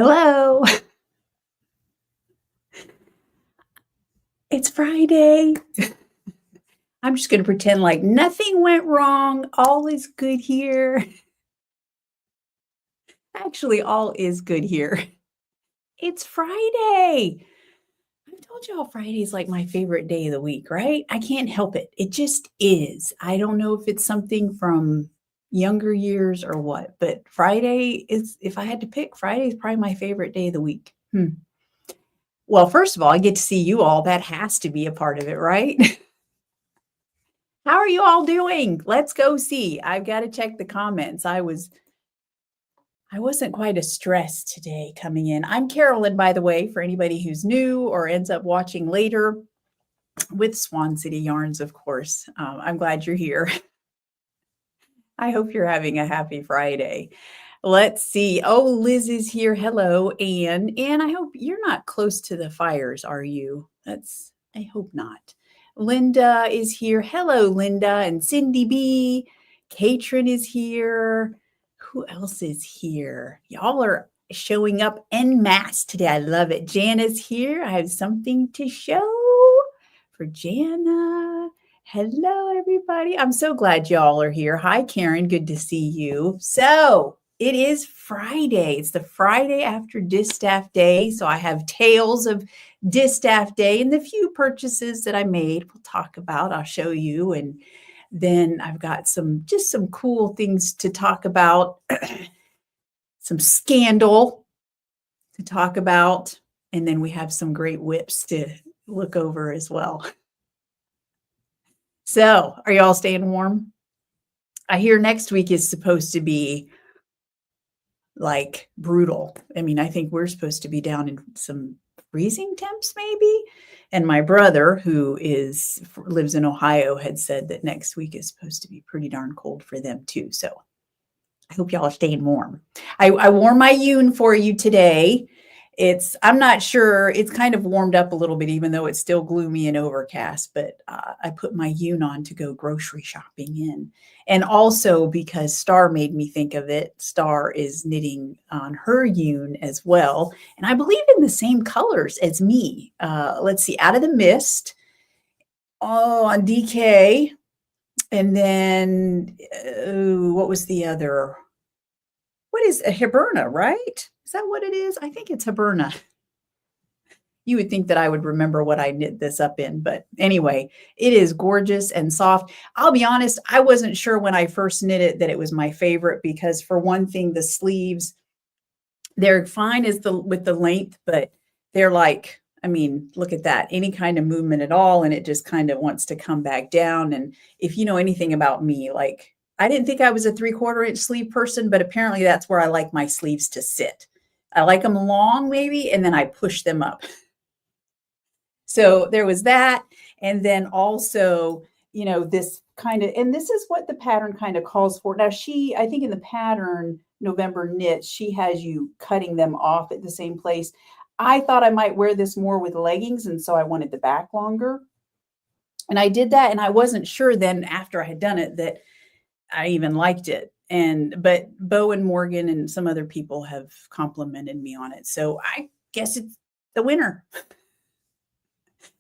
Hello. It's Friday. I'm just going to pretend like nothing went wrong. All is good here. Actually, all is good here. It's Friday. I've told y'all Friday is like my favorite day of the week, right? I can't help it. It just is. I don't know if it's something from younger years or what, but Friday is, if I had to pick, Friday is probably my favorite day of the week. Well, first of all, I get to see you all. That has to be a part of it, right? How are you all doing? Let's go see. I've got to check the comments. I wasn't quite as stressed today coming in. I'm Carolyn, by the way, for anybody who's new or ends up watching later with Swan City Yarns, of course. I'm glad you're here. I hope you're having a happy Friday. Let's see. Oh, Liz is here. Hello, Anne. Anne, I hope you're not close to the fires, are you? I hope not. Linda is here. Hello, Linda and Cindy B. Katrin is here. Who else is here? Y'all are showing up en masse today. I love it. Jana's here. I have something to show for Jana. Hello, everybody. I'm so glad y'all are here. Hi, Karen. Good to see you. So it is Friday. It's the Friday after Distaff Day. So I have tales of Distaff Day and the few purchases that I made. We'll talk about. I'll show you. And then I've got some cool things to talk about. Some scandal to talk about. And then we have some great whips to look over as well. So, are y'all staying warm? I hear next week is supposed to be like brutal. I mean, I think we're supposed to be down in some freezing temps maybe. And my brother, who lives in Ohio, had said that next week is supposed to be pretty darn cold for them too. So I hope y'all are staying warm. I wore my yun for you today. I'm not sure, it's kind of warmed up a little bit, even though it's still gloomy and overcast, but I put my yun on to go grocery shopping in. And also because Star made me think of it, Star is knitting on her yun as well. And I believe in the same colors as me. Let's see, Out of the Mist, on DK. And then, what was the other? What is a Hiberna, right? Is that what it is? I think it's Hiberna. You would think that I would remember what I knit this up in, but anyway, it is gorgeous and soft. I'll be honest, I wasn't sure when I first knit it that it was my favorite because for one thing, the sleeves, they're fine with the length, but they're like, I mean, look at that, any kind of movement at all, and it just kind of wants to come back down. And if you know anything about me, like, I didn't think I was a 3/4 inch sleeve person, but apparently that's where I like my sleeves to sit. I like them long maybe, and then I push them up. So there was that. And then also, this kind of, and this is what the pattern kind of calls for. Now I think in the pattern, November Knit, she has you cutting them off at the same place. I thought I might wear this more with leggings, and so I wanted the back longer. And I did that, and I wasn't sure then after I had done it that I even liked it. But Bo and Morgan and some other people have complimented me on it. So I guess it's the winner.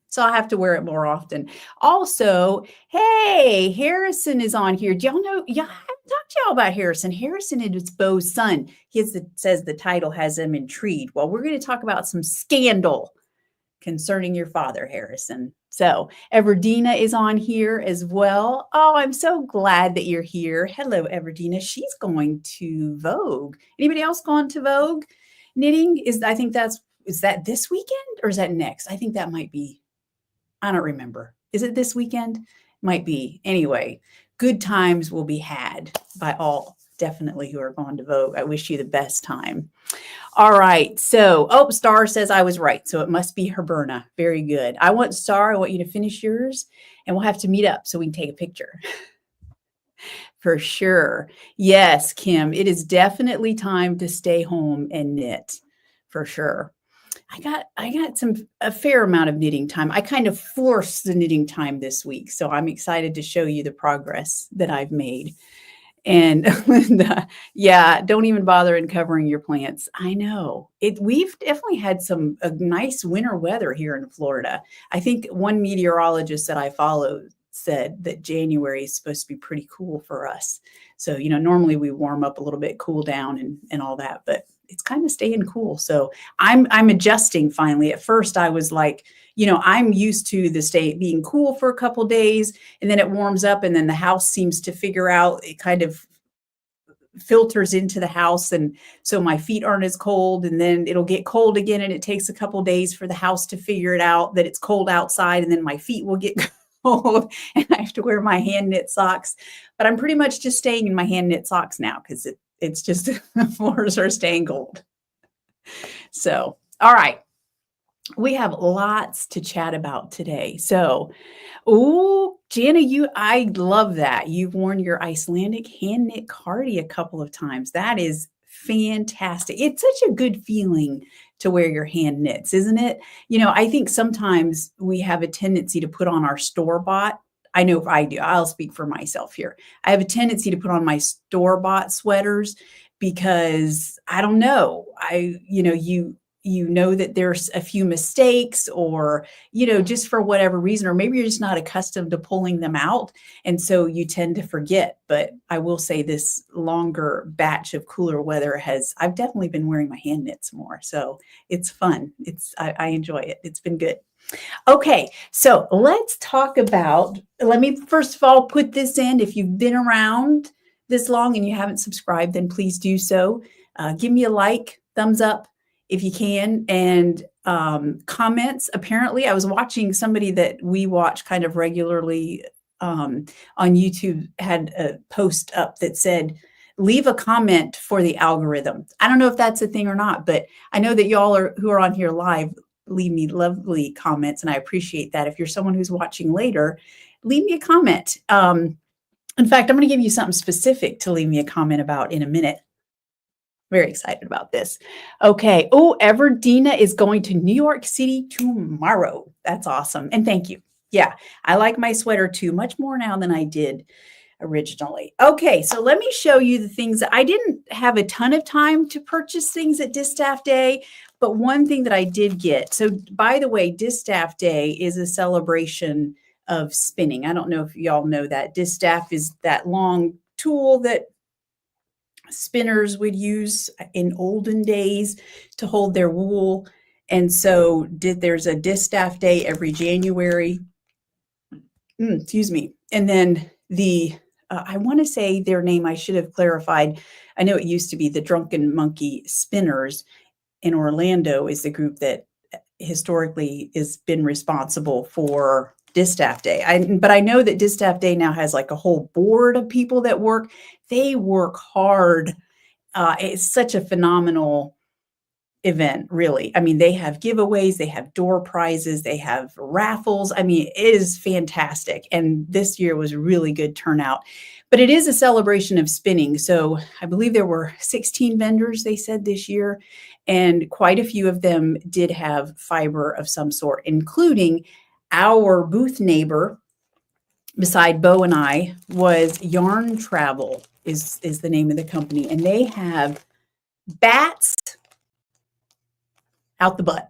So I'll have to wear it more often. Also, hey, Harrison is on here. Do y'all know? Yeah, I haven't talked to y'all about Harrison. Harrison is Bo's son. Says the title has him intrigued. Well, we're going to talk about some scandal concerning your father, Harrison. So Everdina is on here as well. Oh, I'm so glad that you're here. Hello, Everdina. She's going to Vogue. Anybody else going to Vogue knitting? Is that this weekend or is that next? I think that might be, I don't remember. Is it this weekend? Might be. Anyway, good times will be had by all definitely who are going to Vogue. I wish you the best time. All right. So, Star says I was right. So it must be Hiberna. Very good. I want you to finish yours and we'll have to meet up so we can take a picture. For sure. Yes, Kim, it is definitely time to stay home and knit for sure. I got a fair amount of knitting time. I kind of forced the knitting time this week. So I'm excited to show you the progress that I've made. And Linda, yeah, don't even bother uncovering your plants. I know it. We've definitely had some nice winter weather here in Florida. I think one meteorologist that I follow said that January is supposed to be pretty cool for us. So, normally we warm up a little bit, cool down and all that, but it's kind of staying cool. So I'm adjusting finally. At first I was like, I'm used to the state being cool for a couple days and then it warms up and then the house seems to figure out, it kind of filters into the house. And so my feet aren't as cold and then it'll get cold again. And it takes a couple days for the house to figure it out that it's cold outside. And then my feet will get cold and I have to wear my hand knit socks, but I'm pretty much just staying in my hand knit socks now because it's just the floors are staying cold. So, all right. We have lots to chat about today. So, Jana, I love that. You've worn your Icelandic hand knit cardi a couple of times. That is fantastic. It's such a good feeling to wear your hand knits, isn't it? I think sometimes we have a tendency to put on our store-bought. I know I do. I'll speak for myself here. I have a tendency to put on my store-bought sweaters because I don't know. You know that there's a few mistakes or, just for whatever reason, or maybe you're just not accustomed to pulling them out. And so you tend to forget. But I will say this longer batch of cooler weather I've definitely been wearing my hand knits more. So it's fun. I enjoy it. It's been good. Okay, so let's talk about, let me first of all put this in. If you've been around this long and you haven't subscribed, then please do so. Give me a like, thumbs up if you can, and comments. Apparently, I was watching somebody that we watch kind of regularly on YouTube had a post up that said, leave a comment for the algorithm. I don't know if that's a thing or not, but I know that y'all who are on here live leave me lovely comments, and I appreciate that. If you're someone who's watching later, leave me a comment. In fact, I'm going to give you something specific to leave me a comment about in a minute. Very excited about this. Okay. Everdina is going to New York City tomorrow. That's awesome. And thank you. Yeah, I like my sweater too, much more now than I did originally. Okay, so let me show you the things that I didn't have a ton of time to purchase things at Distaff Day, but one thing that I did get. So by the way, Distaff Day is a celebration of spinning. I don't know if y'all know that. Distaff is that long tool that spinners would use in olden days to hold their wool. And so there's a Distaff Day every January. Excuse me. And then I want to say their name, I should have clarified. I know it used to be the Drunken Monkey Spinners in Orlando is the group that historically has been responsible for Distaff Day. But I know that Distaff Day now has like a whole board of people that work. They work hard. It's such a phenomenal event, really. I mean, they have giveaways, they have door prizes, they have raffles. I mean, it is fantastic. And this year was really good turnout. But it is a celebration of spinning. So I believe there were 16 vendors, they said, this year. And quite a few of them did have fiber of some sort, including our booth neighbor beside Bo and I was Yarn Travel is the name of the company. And they have bats out the butt.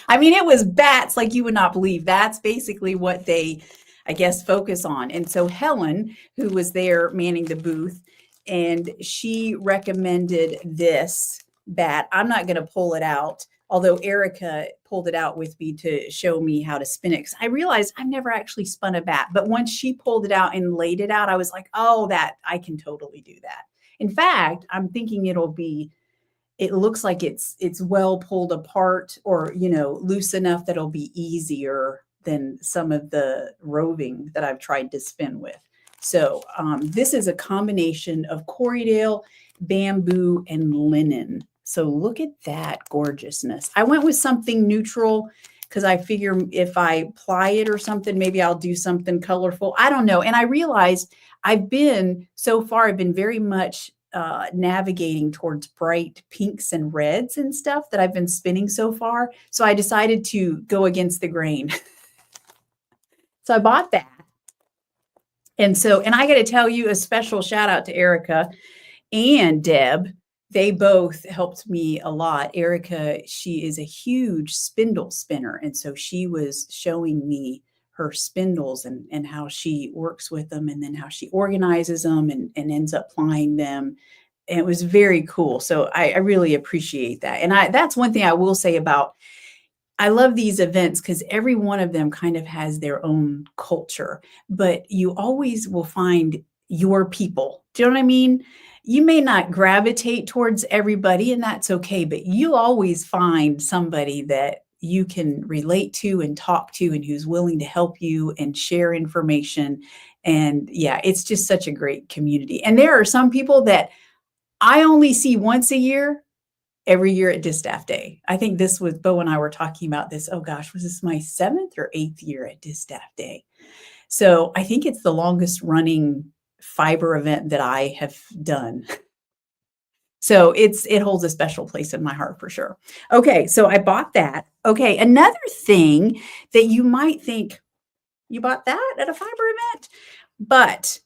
I mean, it was bats like you would not believe. That's basically what they, I guess, focus on. And so Helen, who was there manning the booth, and she recommended this bat. I'm not going to pull it out, although Erica pulled it out with me to show me how to spin it. Because I realized I've never actually spun a bat. But once she pulled it out and laid it out, I was like, oh, I can totally do that. In fact, I'm thinking it looks like it's well pulled apart or, loose enough that it'll be easier than some of the roving that I've tried to spin with. So this is a combination of Corriedale, bamboo, and linen. So look at that gorgeousness. I went with something neutral because I figure if I ply it or something, maybe I'll do something colorful. I don't know. And I realized I've been very much navigating towards bright pinks and reds and stuff that I've been spinning so far. So I decided to go against the grain. So I bought that. And so, and I got to tell you, a special shout out to Erica and Deb. They both helped me a lot. Erica, she is a huge spindle spinner. And so she was showing me her spindles and how she works with them, and then how she organizes them and ends up applying them. And it was very cool. So I really appreciate that. And that's one thing I will say about, I love these events because every one of them kind of has their own culture, but you always will find your people. Do you know what I mean? You may not gravitate towards everybody, and that's okay, but you'll always find somebody that you can relate to and talk to, and who's willing to help you and share information. And yeah, it's just such a great community. And there are some people that I only see once a year, every year at Distaff Day. I think this was, Bo and I were talking about this. Oh gosh, was this my 7th or 8th year at Distaff Day? So I think it's the longest running fiber event that I have done. So it holds a special place in my heart for sure. Okay, so I bought that. Okay, another thing that you might think, you bought that at a fiber event? But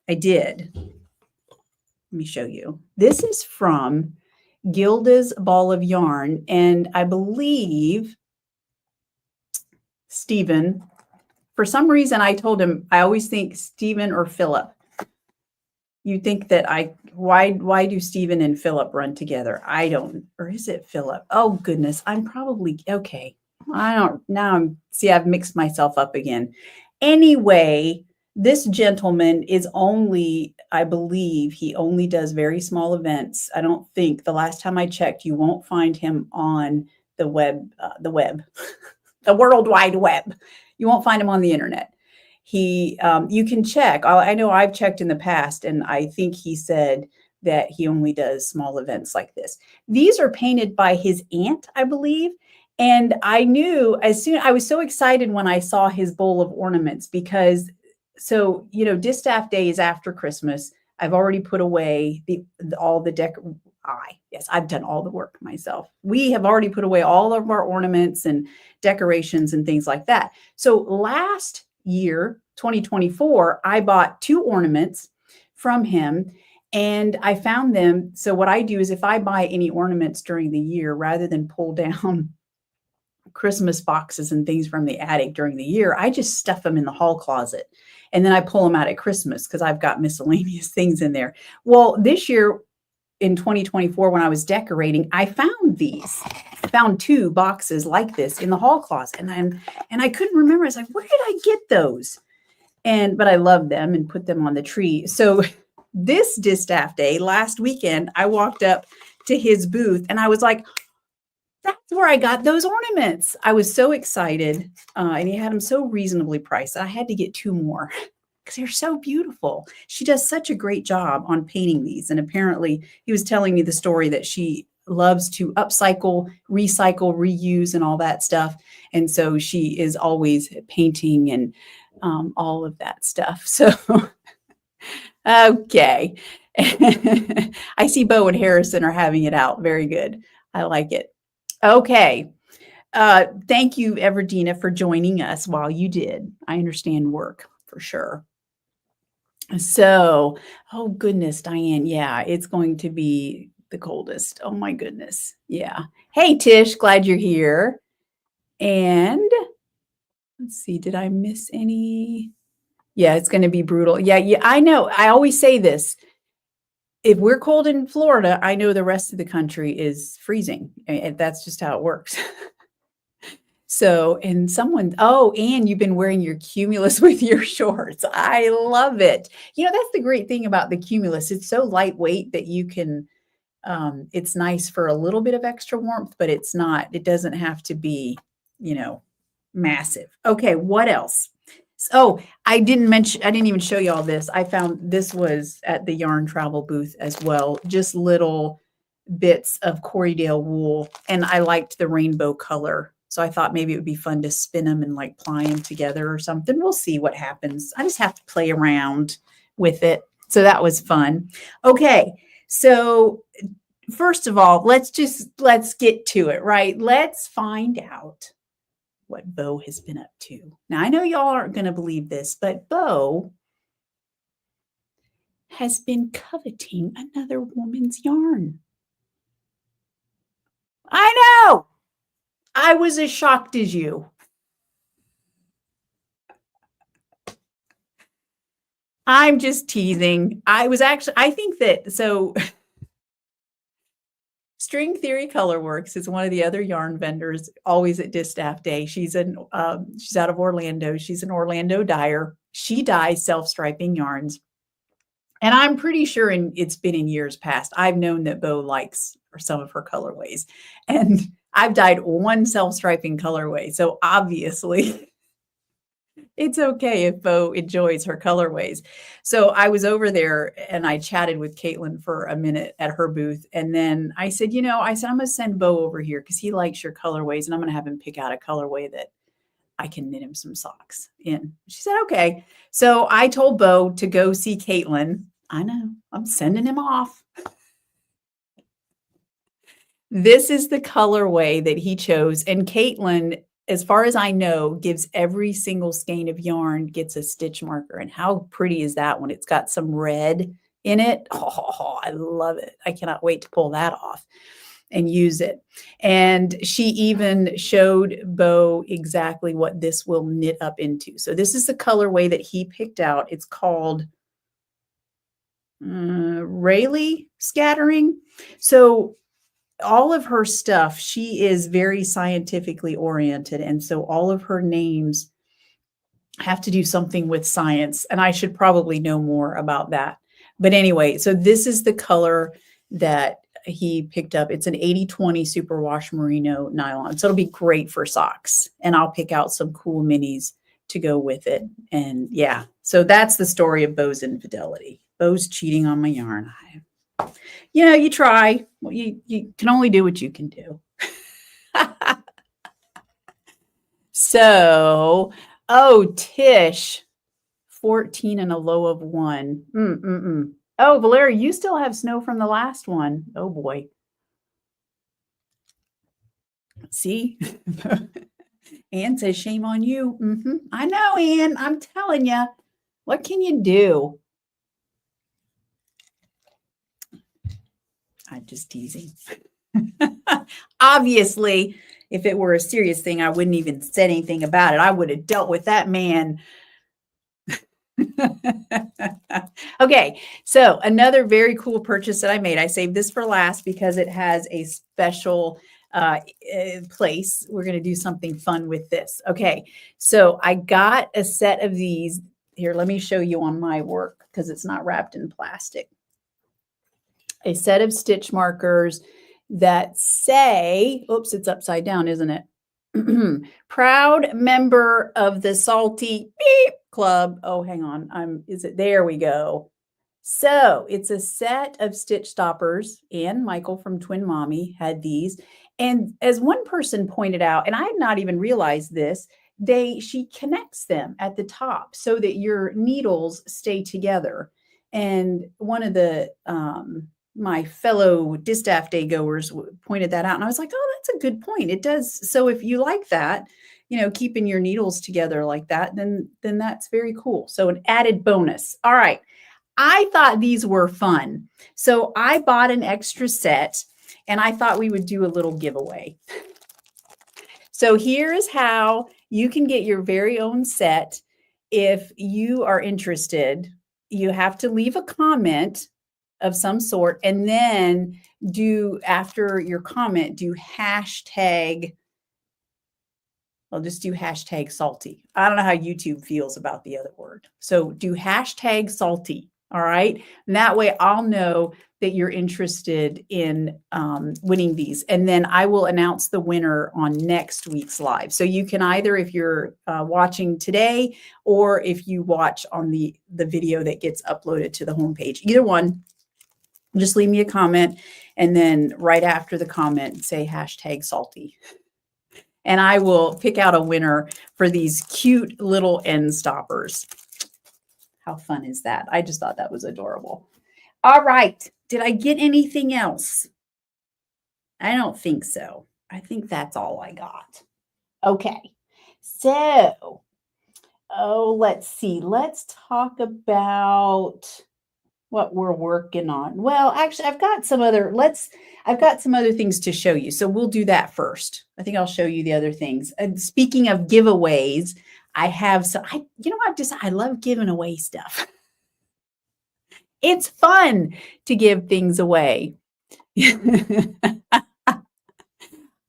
I did. Let me show you. This is from Gilda's Ball of Yarn, and I believe Stephen, for some reason I told him, I always think Stephen or Philip. You think that why do Stephen and Philip run together? I don't, or is it Philip? Oh goodness, I'm probably, okay. I don't, now I've mixed myself up again. Anyway, this gentleman is only, I believe he only does very small events. I don't think, the last time I checked, you won't find him on the web, the World Wide Web. You won't find him on the internet. He, you can check. I know I've checked in the past, and I think he said that he only does small events like this. These are painted by his aunt, I believe. And I knew I was so excited when I saw his bowl of ornaments, because, so, you know, Distaff Day is after Christmas. I've already put away all the yes, I've done all the work myself. We have already put away all of our ornaments and decorations and things like that. So last year, 2024, I bought 2 ornaments from him, and I found them. So what I do is, if I buy any ornaments during the year, rather than pull down Christmas boxes and things from the attic during the year, I just stuff them in the hall closet, and then I pull them out at Christmas because I've got miscellaneous things in there. Well, this year in 2024, when I was decorating, I found these. I found 2 boxes like this in the hall closet, and I couldn't remember. I was like, where did I get those? But I love them and put them on the tree. So this Distaff Day last weekend, I walked up to his booth and I was like, that's where I got those ornaments. I was so excited. And he had them so reasonably priced that I had to get 2 more because they're so beautiful. She does such a great job on painting these. And apparently he was telling me the story that she loves to upcycle, recycle, reuse, and all that stuff. And so she is always painting and all of that stuff. So, okay. I see Bo and Harrison are having it out. Very good. I like it. Okay. Thank you, Everdina, for joining us while you did. I understand work for sure. So, oh goodness, Diane. Yeah, it's going to be the coldest. Oh my goodness. Yeah. Hey, Tish, glad you're here. And let's see, did I miss any? Yeah, it's going to be brutal. Yeah, I know. I always say this. If we're cold in Florida, I know the rest of the country is freezing. And that's just how it works. So, and Anne, you've been wearing your Cumulus with your shorts. I love it. You know, that's the great thing about the Cumulus. It's so lightweight that you can, it's nice for a little bit of extra warmth, but it doesn't have to be, massive. Okay, what else? Oh, I didn't even show you all this. I found this was at the Yarn Travel booth as well. Just little bits of Corriedale wool. And I liked the rainbow color. So I thought maybe it would be fun to spin them and like ply them together or something. We'll see what happens. I just have to play around with it. So that was fun. Okay. So first of all, let's get to it, right? Let's find out what Bo has been up to. Now, I know y'all aren't going to believe this, but Bo has been coveting another woman's yarn. I know. I was as shocked as you. I'm just teasing. I think that, so String Theory Colorworks is one of the other yarn vendors, always at Distaff Day. She's out of Orlando. She's an Orlando dyer. She dyes self-striping yarns. And I'm pretty sure it's been in years past, I've known that Bo likes some of her colorways. And I've dyed one self-striping colorway. So obviously it's okay if Bo enjoys her colorways. So I was over there and I chatted with Caitlin for a minute at her booth. And then I said, I'm going to send Bo over here because he likes your colorways. And I'm going to have him pick out a colorway that I can knit him some socks in. She said, okay. So I told Bo to go see Caitlin. I know, I'm sending him off. This is the colorway that he chose. And Caitlin, as far as I know, gives every single skein of yarn, gets a stitch marker. And how pretty is that when it's got some red in it? Oh, I love it. I cannot wait to pull that off and use it. And she even showed Bo exactly what this will knit up into. So this is the colorway that he picked out. It's called Rayleigh Scattering. So all of her stuff, she is very scientifically oriented. And so all of her names have to do something with science. And I should probably know more about that. But anyway, so this is the color that he picked up. It's an 80/20 superwash merino nylon. So it'll be great for socks. And I'll pick out some cool minis to go with it. And yeah, so that's the story of Bo's infidelity. Bo's cheating on my yarn. You try. Well, you can only do what you can do. So, Tish, 14 and a low of 1. Oh, Valeria, you still have snow from the last one. Oh boy. See? Ann says, shame on you. I know, Ann. I'm telling you. What can you do? I'm just teasing. Obviously, if it were a serious thing, I wouldn't even said anything about it. I would have dealt with that man. Okay, so another very cool purchase that I made. I saved this for last because it has a special place. We're going to do something fun with this. Okay, so I got a set of these. Here, let me show you on my work because it's not wrapped in plastic. A set of stitch markers that say, oops, it's upside down, isn't it? Proud member of the Salty Beep Club. Oh, hang on. There we go. So it's a set of stitch stoppers. And Michael from Twin Mommy had these. And as one person pointed out, and I had not even realized this, she connects them at the top so that your needles stay together. And one of the my fellow Distaff Day goers pointed that out. And I was like, oh, that's a good point. It does. So if you like that, keeping your needles together like that, then that's very cool. So an added bonus. All right. I thought these were fun. So I bought an extra set and I thought we would do a little giveaway. So here's how you can get your very own set. If you are interested, you have to leave a comment of some sort, and then after your comment, I'll just do hashtag salty. I don't know how YouTube feels about the other word. So do hashtag salty. All right. And that way I'll know that you're interested in winning these. And then I will announce the winner on next week's live. So you can either, if you're watching today, or if you watch on the video that gets uploaded to the homepage, either one, just leave me a comment. And then right after the comment, say hashtag salty. And I will pick out a winner for these cute little end stoppers. How fun is that? I just thought that was adorable. All right. Did I get anything else? I don't think so. I think that's all I got. Okay. So, let's see. Let's talk about what we're working on. Well, actually, I've got some other things to show you. So we'll do that first. I think I'll show you the other things. And speaking of giveaways, I have some, I love giving away stuff. It's fun to give things away.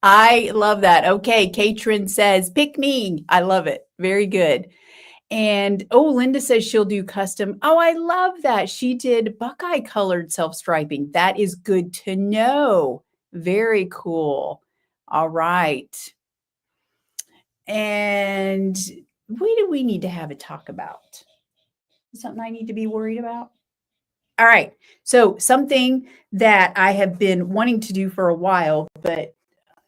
I love that. Okay, Katrin says, pick me. I love it. Very good. And Linda says she'll do custom. Oh, I love that. She did Buckeye colored self-striping. That is good to know. Very cool. All right. And what do we need to have a talk about? Something I need to be worried about? All right. So something that I have been wanting to do for a while, but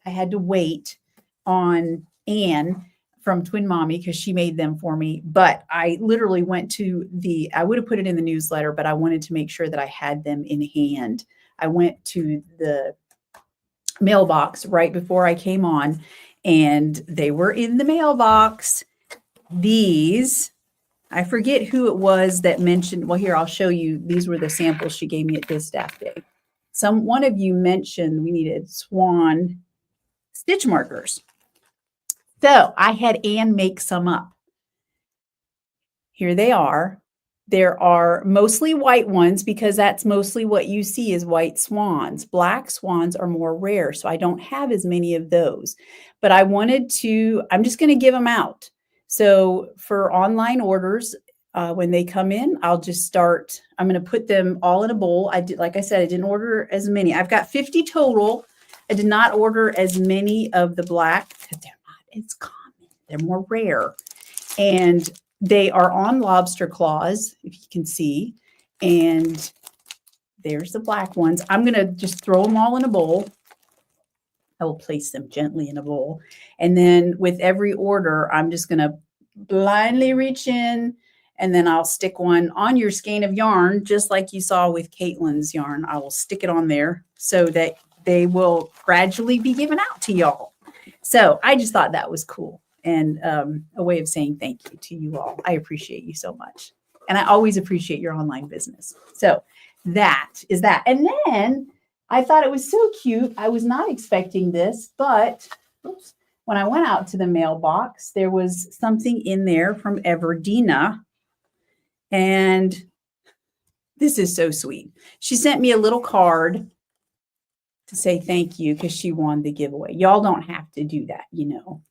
I had to wait on Anne from Twin Mommy because she made them for me. But I literally went to I would have put it in the newsletter, but I wanted to make sure that I had them in hand. I went to the mailbox right before I came on, and they were in the mailbox. These, I forget who it was that mentioned, well, here, I'll show you. These were the samples she gave me at Distaff Day. One of you mentioned we needed Swan stitch markers. So I had Anne make some up. Here they are. There are mostly white ones because that's mostly what you see is white swans. Black swans are more rare, so I don't have as many of those. But I'm just going to give them out. So for online orders, when they come in, I'm going to put them all in a bowl. Like I said, I didn't order as many. I've got 50 total. I did not order as many of the black because they're not as common. They're more rare. And they are on lobster claws, if you can see. And there's the black ones. I'm going to just throw them all in a bowl. I will place them gently in a bowl. And then with every order, I'm just going to blindly reach in, and then I'll stick one on your skein of yarn, just like you saw with Caitlin's yarn. I will stick it on there so that they will gradually be given out to y'all. So I just thought that was cool and a way of saying thank you to you all. I appreciate you so much. And I always appreciate your online business. So that is that. And then I thought it was so cute. I was not expecting this, but when I went out to the mailbox, there was something in there from Everdina. And this is so sweet. She sent me a little card to say thank you because she won the giveaway. Y'all don't have to do that,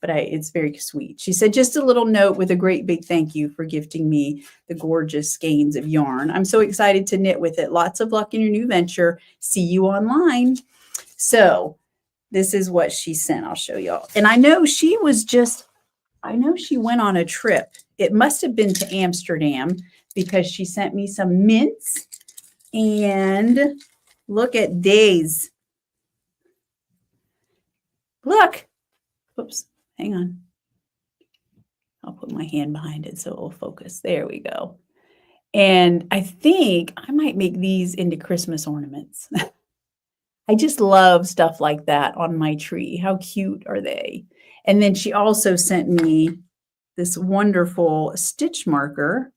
but it's very sweet. She said, just a little note with a great big thank you for gifting me the gorgeous skeins of yarn. I'm so excited to knit with it. Lots of luck in your new venture. See you online. So this is what she sent. I'll show y'all. And I know she went on a trip. It must have been to Amsterdam because she sent me some mints. And look at these. Look. Whoops. Hang on. I'll put my hand behind it so it will focus. There we go. And I think I might make these into Christmas ornaments. I just love stuff like that on my tree. How cute are they? And then she also sent me this wonderful stitch marker.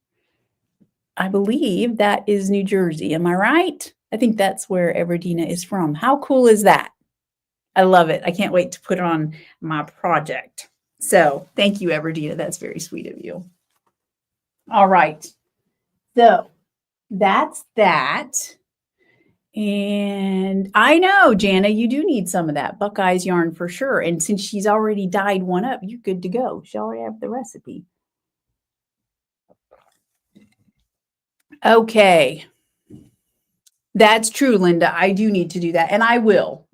I believe that is New Jersey. Am I right? I think that's where Everdina is from. How cool is that? I love it. I can't wait to put it on my project. So thank you, Everdina. That's very sweet of you. All right. So that's that. And I know, Jana, you do need some of that Buckeye's yarn for sure. And since she's already dyed one up, you're good to go. She already have the recipe. Okay. That's true, Linda. I do need to do that. And I will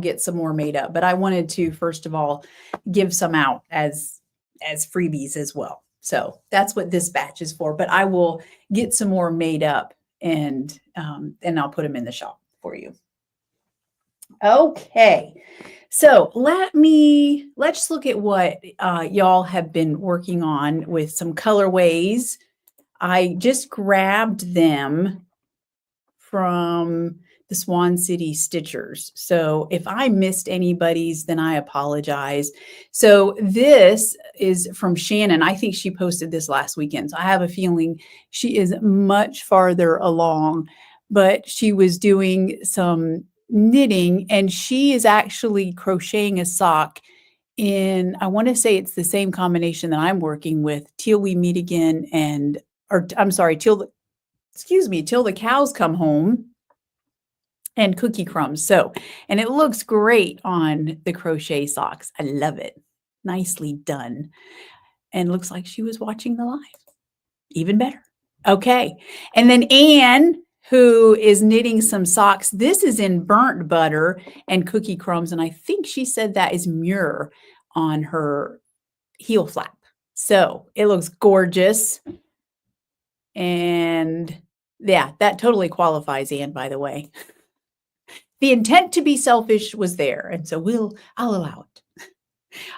get some more made up. But I wanted to, first of all, give some out as freebies as well. So that's what this batch is for. But I will get some more made up and I'll put them in the shop for you. Okay. So let's look at what y'all have been working on with some colorways. I just grabbed them from the Swan City Stitchers. So if I missed anybody's, then I apologize. So this is from Shannon. I think she posted this last weekend. So I have a feeling she is much farther along, but she was doing some knitting and she is actually crocheting a sock in, I want to say it's the same combination that I'm working with, Till We Meet Again and, or I'm sorry, Till the Cows Come Home and Cookie Crumbs. So, and it looks great on the crochet socks. I love it. Nicely done. And looks like she was watching the live. Even better. Okay. And then Anne, who is knitting some socks. This is in burnt butter and cookie crumbs. And I think she said that is Muir on her heel flap. So it looks gorgeous. And yeah, that totally qualifies, Anne, by the way. The intent to be selfish was there. And so I'll allow it.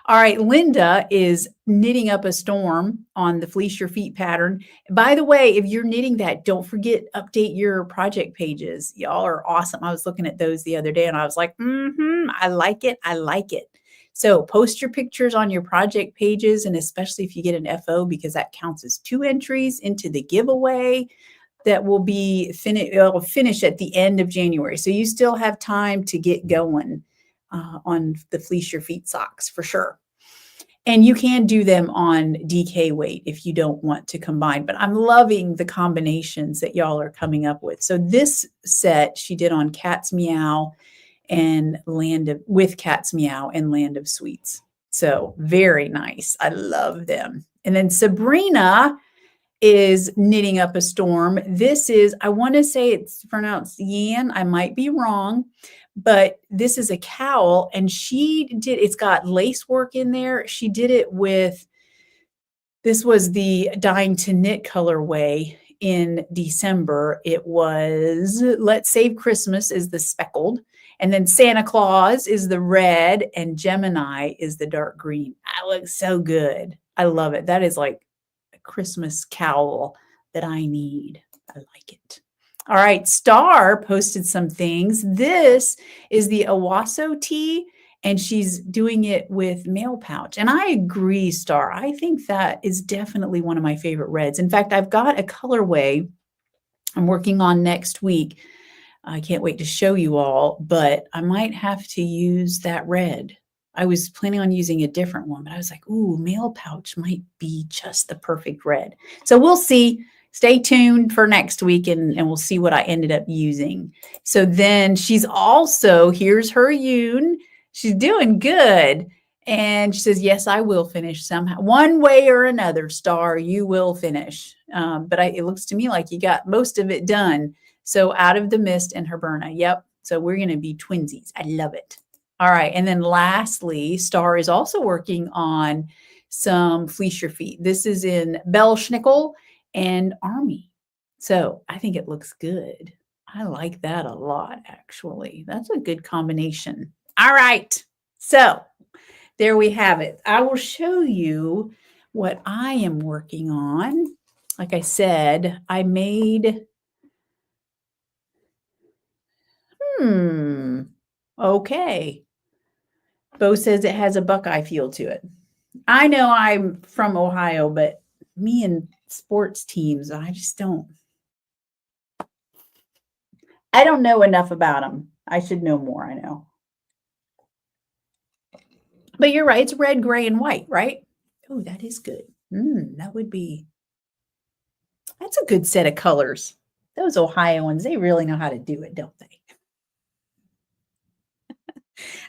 All right, Linda is knitting up a storm on the Fleece Your Feet pattern. By the way, if you're knitting that, don't forget, update your project pages. Y'all are awesome. I was looking at those the other day and I was like, I like it. I like it. So post your pictures on your project pages, and especially if you get an FO, because that counts as 2 entries into the giveaway that will be finish at the end of January. So you still have time to get going on the Fleece Your Feet socks for sure. And you can do them on DK weight if you don't want to combine, but I'm loving the combinations that y'all are coming up with. So this set she did on Cat's Meow and with Cat's Meow and Land of Sweets. So very nice. I love them. And then Sabrina is knitting up a storm. This is, I want to say it's pronounced Yan. I might be wrong, but this is a cowl and it's got lace work in there. She did it with, this was the Dying to Knit colorway in December. It was Let's Save Christmas is the speckled, and then Santa Claus is the red, and Gemini is the dark green. That looks so good. I love it. That is like a Christmas cowl that I need. I like it. All right, Star posted some things. This is the Owasso tee, and she's doing it with mail pouch. And I agree, Star. I think that is definitely one of my favorite reds. In fact, I've got a colorway I'm working on next week. I can't wait to show you all, but I might have to use that red. I was planning on using a different one, but I was like, ooh, mail pouch might be just the perfect red. So we'll see. Stay tuned for next week and we'll see what I ended up using. So then she's also, here's her Yoon. She's doing good. And she says, yes, I will finish somehow. One way or another, Star, you will finish. But it looks to me like you got most of it done. So Out of the Mist and Herberna. Yep. So we're going to be twinsies. I love it. All right. And then lastly, Star is also working on some Fleece Your Feet. This is in Belschnickel and Army. So I think it looks good. I like that a lot, actually. That's a good combination. All right. So there we have it. I will show you what I am working on. Like I said, I made, okay. Bo says it has a Buckeye feel to it. I know I'm from Ohio, but me and sports teams, I don't know enough about them. I should know more, I know. But you're right, it's red, gray, and white, right? Oh, that is good. That's a good set of colors. Those Ohioans, they really know how to do it, don't they?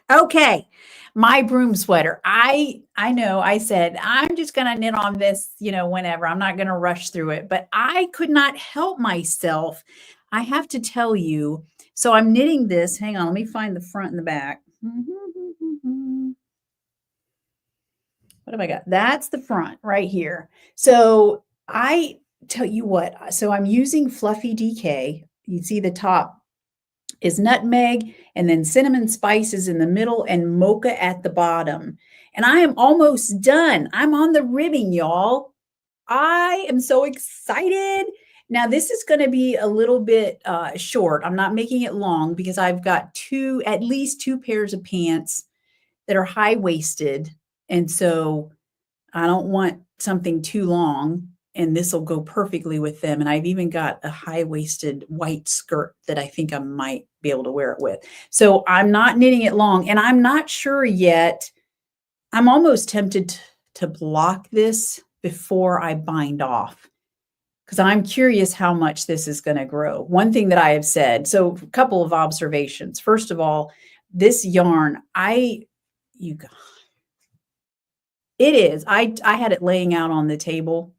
Okay, my broom sweater. I know I said, I'm just going to knit on this, whenever. I'm not going to rush through it, but I could not help myself. I have to tell you. So I'm knitting this. Hang on, let me find the front and the back. What have I got? That's the front right here. So I tell you what, so I'm using Fluffy DK. You see the top is nutmeg, and then cinnamon spices in the middle and mocha at the bottom. And I am almost done. I'm on the ribbing, y'all. I am so excited. Now this is going to be a little bit short. I'm not making it long because I've got at least two pairs of pants that are high-waisted. And so I don't want something too long, and this will go perfectly with them. And I've even got a high-waisted white skirt that I think I might be able to wear it with. So I'm not knitting it long, and I'm not sure yet. I'm almost tempted to block this before I bind off, because I'm curious how much this is going to grow. One thing that I have said, so a couple of observations. First of all, this yarn, it is. I had it laying out on the table,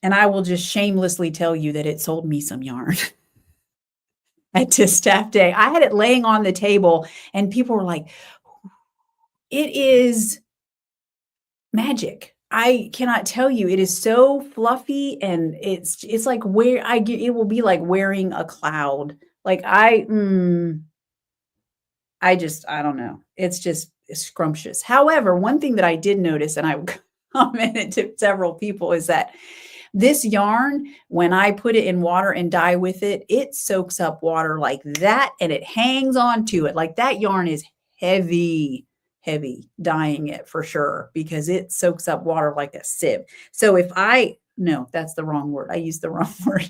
and I will just shamelessly tell you that it sold me some yarn at Distaff Day. I had it laying on the table, and people were like, it is magic. I cannot tell you. It is so fluffy, and it's like it will be like wearing a cloud. Like I don't know. It's just scrumptious. However, one thing that I did notice, and I commented to several people, is that this yarn, when I put it in water and dye with it, it soaks up water like that, and it hangs on to it. Like that yarn is heavy dyeing it for sure, because it soaks up water like a sieve. So no, that's the wrong word. I used the wrong word,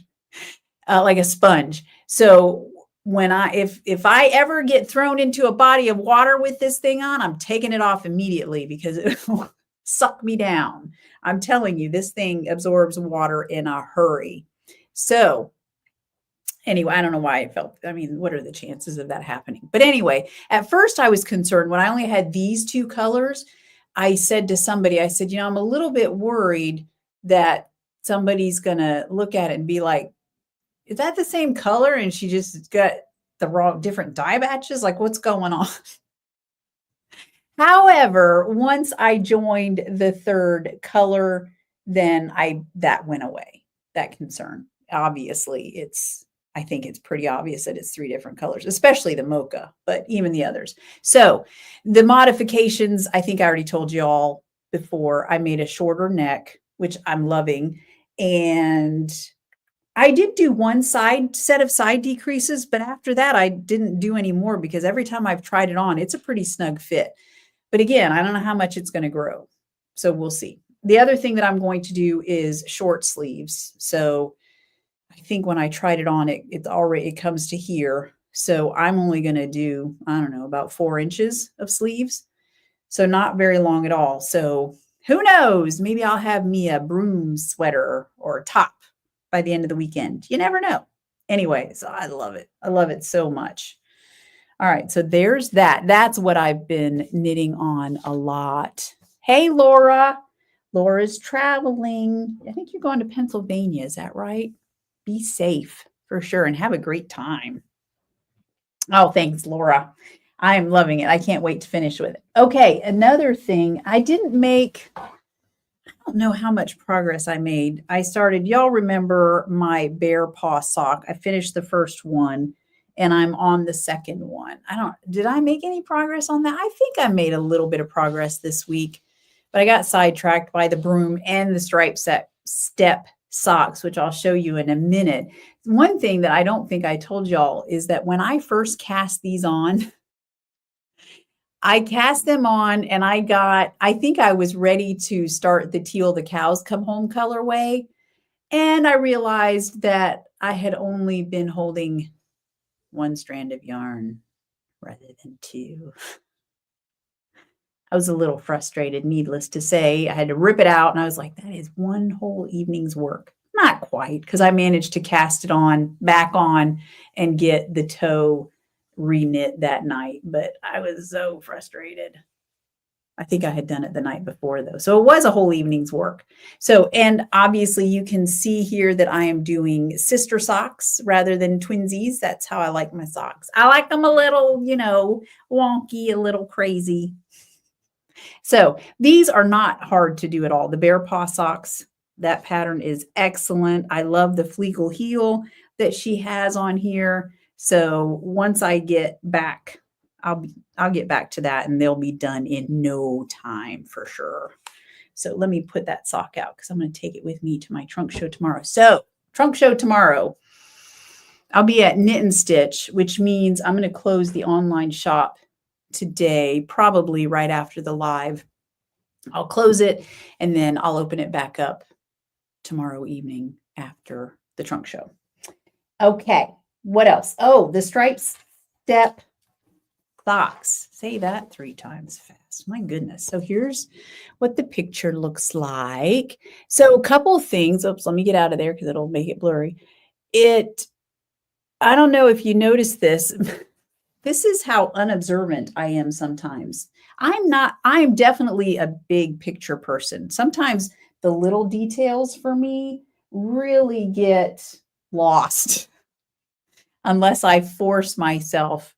like a sponge. So if I ever get thrown into a body of water with this thing on, I'm taking it off immediately because it will suck me down. I'm telling you, this thing absorbs water in a hurry. So anyway, I don't know why I felt, what are the chances of that happening? But anyway, at first I was concerned when I only had these two colors. I said to somebody, I'm a little bit worried that somebody's going to look at it and be like, is that the same color? And she just got the different dye batches. Like, what's going on? However, once I joined the third color, then that went away, that concern. Obviously, I think it's pretty obvious that it's three different colors, especially the Mocha, but even the others. So the modifications, I think I already told you all before. I made a shorter neck, which I'm loving. And I did do one set of side decreases, but after that, I didn't do any more because every time I've tried it on, it's a pretty snug fit. But again, I don't know how much it's going to grow. So we'll see. The other thing that I'm going to do is short sleeves. So I think when I tried it on, it comes to here. So I'm only going to do, I don't know, about 4 inches of sleeves. So not very long at all. So who knows? Maybe I'll have me a broom sweater or top by the end of the weekend. You never know. Anyway, so I love it. I love it so much. All right, so there's that. That's what I've been knitting on a lot. Hey, Laura. Laura's traveling. I think you're going to Pennsylvania. Is that right? Be safe for sure and have a great time. Oh, thanks, Laura. I am loving it. I can't wait to finish with it. Okay, another thing. I don't know how much progress I made. Y'all remember my bear paw sock. I finished the first one and I'm on the second one. Did I make any progress on that? I think I made a little bit of progress this week, but I got sidetracked by the broom and the Stripestep socks, which I'll show you in a minute. One thing that I don't think I told y'all is that when I first cast these on, I cast them on and I think I was ready to start the Teal the Cows Come Home colorway. And I realized that I had only been holding one strand of yarn rather than two. I was a little frustrated, needless to say. I had to rip it out and I was like, that is one whole evening's work. Not quite, because I managed to cast it back on and get the toe reknit that night, but I was so frustrated. I think I had done it the night before though. So it was a whole evening's work. So, and obviously you can see here that I am doing sister socks rather than twinsies. That's how I like my socks. I like them a little, wonky, a little crazy. So these are not hard to do at all. The bear paw socks, that pattern is excellent. I love the fleecle heel that she has on here. So once I get back, I'll get back to that and they'll be done in no time for sure. So let me put that sock out because I'm going to take it with me to my trunk show tomorrow. So trunk show tomorrow. I'll be at Knit and Stitch, which means I'm going to close the online shop today, probably right after the live. I'll close it and then I'll open it back up tomorrow evening after the trunk show. Okay, what else? Oh, the Stripestep Socks. Say that 3 times fast. My goodness. So here's what the picture looks like. So a couple of things. Oops, let me get out of there because it'll make it blurry. I don't know if you noticed this. This is how unobservant I am sometimes. I'm definitely a big picture person. Sometimes the little details for me really get lost unless I force myself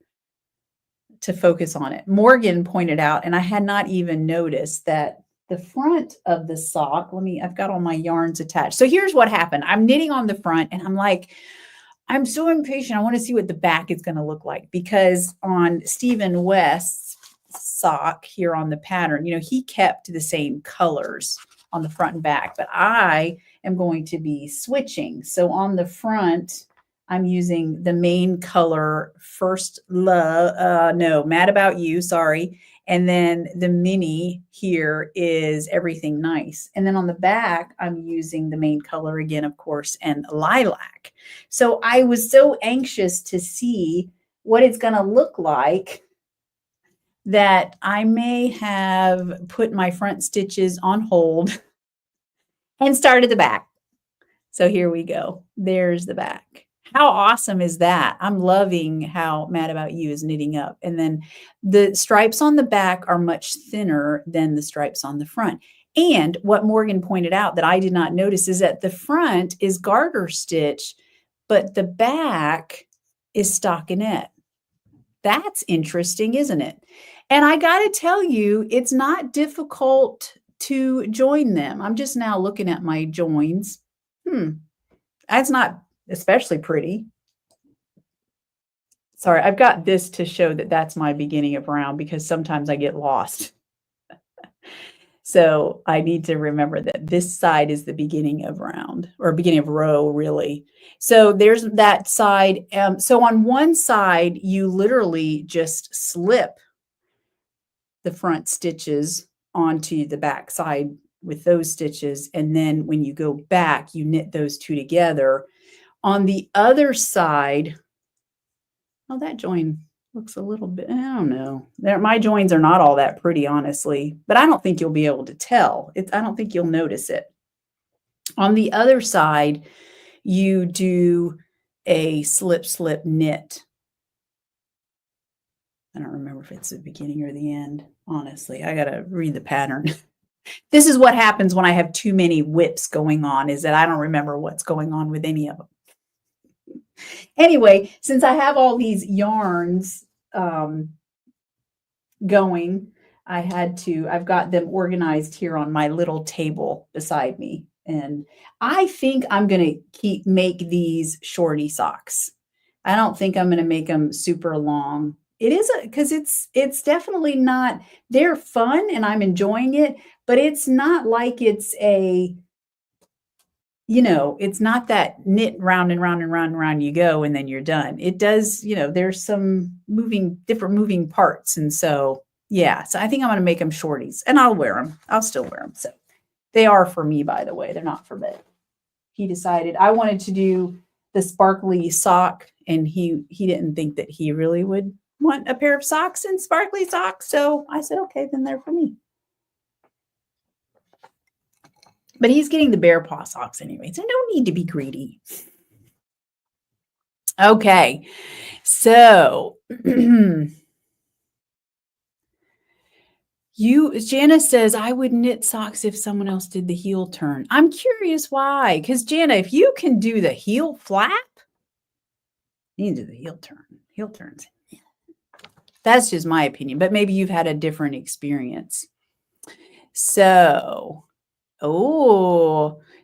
to focus on it. Morgan pointed out, and I had not even noticed that the front of the sock, I've got all my yarns attached. So here's what happened. I'm knitting on the front and I'm like, I'm so impatient. I want to see what the back is going to look like, because on Stephen West's sock here on the pattern, he kept the same colors on the front and back, but I am going to be switching. So on the front, I'm using the main color, Mad About You, sorry. And then the mini here is Everything Nice. And then on the back, I'm using the main color again, of course, and Lilac. So I was so anxious to see what it's going to look like that I may have put my front stitches on hold and started the back. So here we go. There's the back. How awesome is that? I'm loving how Mad About You is knitting up. And then the stripes on the back are much thinner than the stripes on the front. And what Morgan pointed out that I did not notice is that the front is garter stitch, but the back is stockinette. That's interesting, isn't it? And I got to tell you, it's not difficult to join them. I'm just now looking at my joins. That's not especially pretty. Sorry, I've got this to show that that's my beginning of round, because sometimes I get lost. So I need to remember that this side is the beginning of round, or beginning of row, really. So there's that side. So on one side, you literally just slip the front stitches onto the back side with those stitches. And then when you go back, you knit those two together. On the other side, oh, that join looks a little bit, I don't know. My joins are not all that pretty, honestly, but I don't think you'll be able to tell. I don't think you'll notice it. On the other side, you do a slip, slip, knit. I don't remember if it's the beginning or the end, honestly. I got to read the pattern. This is what happens when I have too many whips going on, is that I don't remember what's going on with any of them. Anyway, since I have all these yarns going, I've got them organized here on my little table beside me. And I think I'm going to make these shorty socks. I don't think I'm going to make them super long. It is because it's definitely not, they're fun and I'm enjoying it, but it's not like it's it's not that knit round and round and round and round you go and then you're done. It does, there's some different moving parts. And so, yeah, so I think I'm going to make them shorties, and I'll wear them. I'll still wear them. So they are for me, by the way. They're not for Ben. He decided I wanted to do the sparkly sock, and he didn't think that he really would want a pair of socks and sparkly socks. So I said, okay, then they're for me. But he's getting the bear paw socks anyway, so no need to be greedy. Okay, so Jana says, I would knit socks if someone else did the heel turn. I'm curious why, because Jana, if you can do the heel flap, you can do the heel turn. Heel turns. That's just my opinion, but maybe you've had a different experience. So,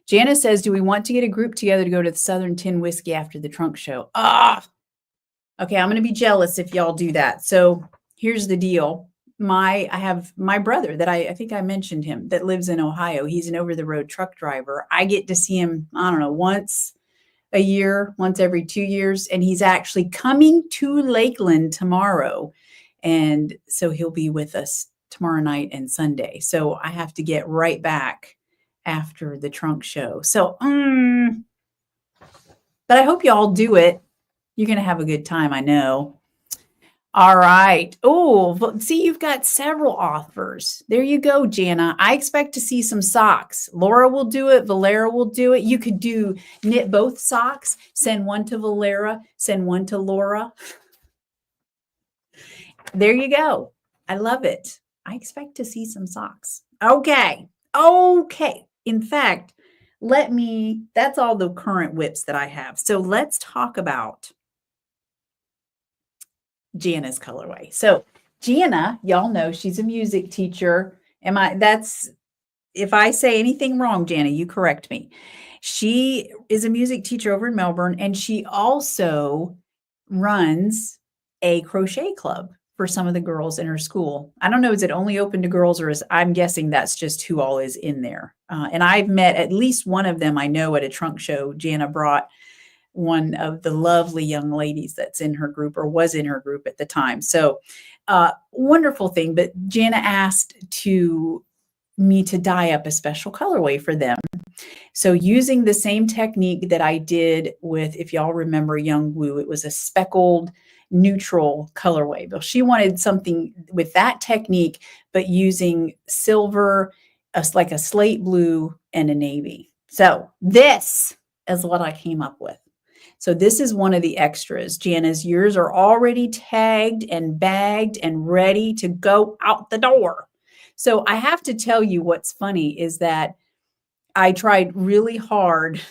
Jana says, do we want to get a group together to go to the Southern Tin Whiskey after the trunk show? Okay, I'm going to be jealous if y'all do that. So here's the deal. I have my brother that I think I mentioned him, that lives in Ohio. He's an over-the-road truck driver. I get to see him, I don't know, once a year, once every 2 years. And he's actually coming to Lakeland tomorrow. And so he'll be with us tomorrow night and Sunday. So I have to get right back after the trunk show. So, but I hope y'all do it. You're going to have a good time, I know. All right. Oh, see, you've got several offers. There you go, Jana. I expect to see some socks. Laura will do it. Valera will do it. You could knit both socks, send one to Valera, send one to Laura. There you go. I love it. I expect to see some socks. Okay. In fact, that's all the current whips that I have. So let's talk about Jana's colorway. So Jana, y'all know she's a music teacher. If I say anything wrong, Jana, you correct me. She is a music teacher over in Melbourne, and she also runs a crochet club for some of the girls in her school. I don't know, is it only open to girls, or I'm guessing that's just who all is in there. And I've met at least one of them I know at a trunk show. Jana brought one of the lovely young ladies that's in her group, or was in her group at the time. So wonderful thing. But Jana asked me to dye up a special colorway for them. So using the same technique that I did with, if y'all remember Young Woo, it was a speckled neutral colorway. But she wanted something with that technique, but using silver, like a slate blue and a navy. So this is what I came up with. So this is one of the extras. Jana's, yours are already tagged and bagged and ready to go out the door. So I have to tell you what's funny is that I tried really hard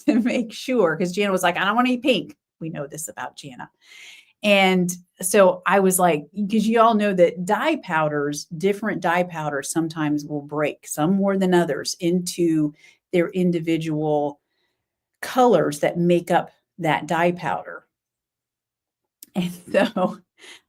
to make sure, because Jana was like, I don't want any pink. We know this about Jana. And so I was like, because you all know that different dye powders sometimes will break, some more than others, into their individual colors that make up that dye powder. And so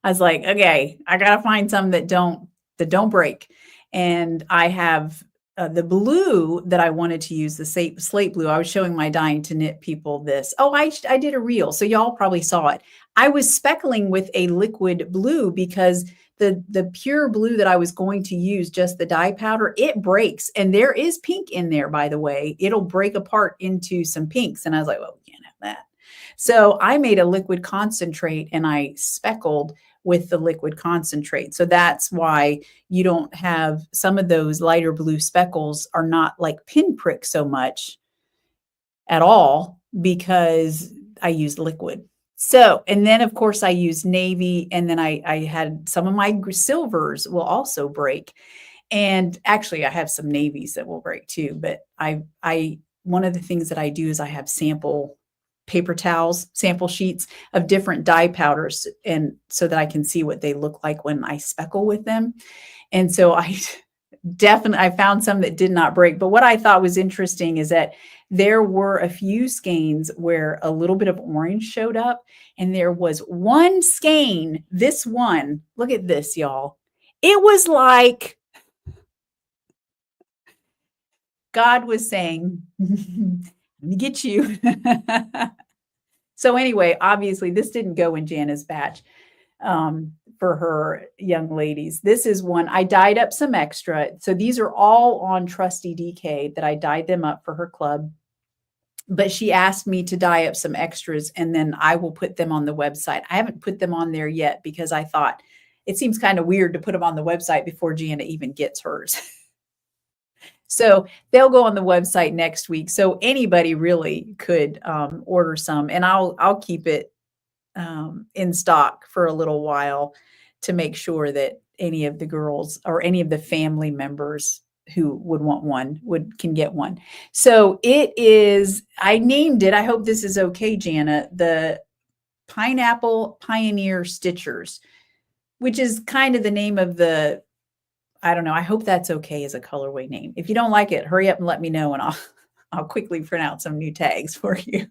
I was like, okay, I got to find some that don't break. And I have the blue that I wanted to use, the slate blue. I was showing my Dying to Knit people this. Oh, I did a reel, so y'all probably saw it. I was speckling with a liquid blue because the pure blue that I was going to use, just the dye powder, it breaks. And there is pink in there, by the way. It'll break apart into some pinks. And I was like, well, we can't have that. So I made a liquid concentrate and I speckled with the liquid concentrate. So that's why you don't have some of those lighter blue speckles are not like pinprick so much at all, because I used liquid. So, and then of course I used navy, and then I had some of my silvers will also break. And actually I have some navies that will break too, but one of the things that I do is I have sample paper towels, sample sheets of different dye powders, and so that I can see what they look like when I speckle with them. And so I found some that did not break. But what I thought was interesting is that there were a few skeins where a little bit of orange showed up, and there was one skein, this one, look at this, y'all. It was like God was saying, let me get you. So anyway, obviously this didn't go in Jana's batch for her young ladies. This is one, I dyed up some extra. So these are all on Trusty DK that I dyed them up for her club. But she asked me to dye up some extras, and then I will put them on the website. I haven't put them on there yet because I thought it seems kind of weird to put them on the website before Jana even gets hers. So they'll go on the website next week. So anybody really could order some, and I'll keep it in stock for a little while to make sure that any of the girls or any of the family members who would want one can get one. So it is, I named it, I hope this is okay, Jana, the Pineapple Pioneer Stitchers, which is kind of the name of the, I don't know. I hope that's okay as a colorway name. If you don't like it, hurry up and let me know, and I'll quickly print out some new tags for you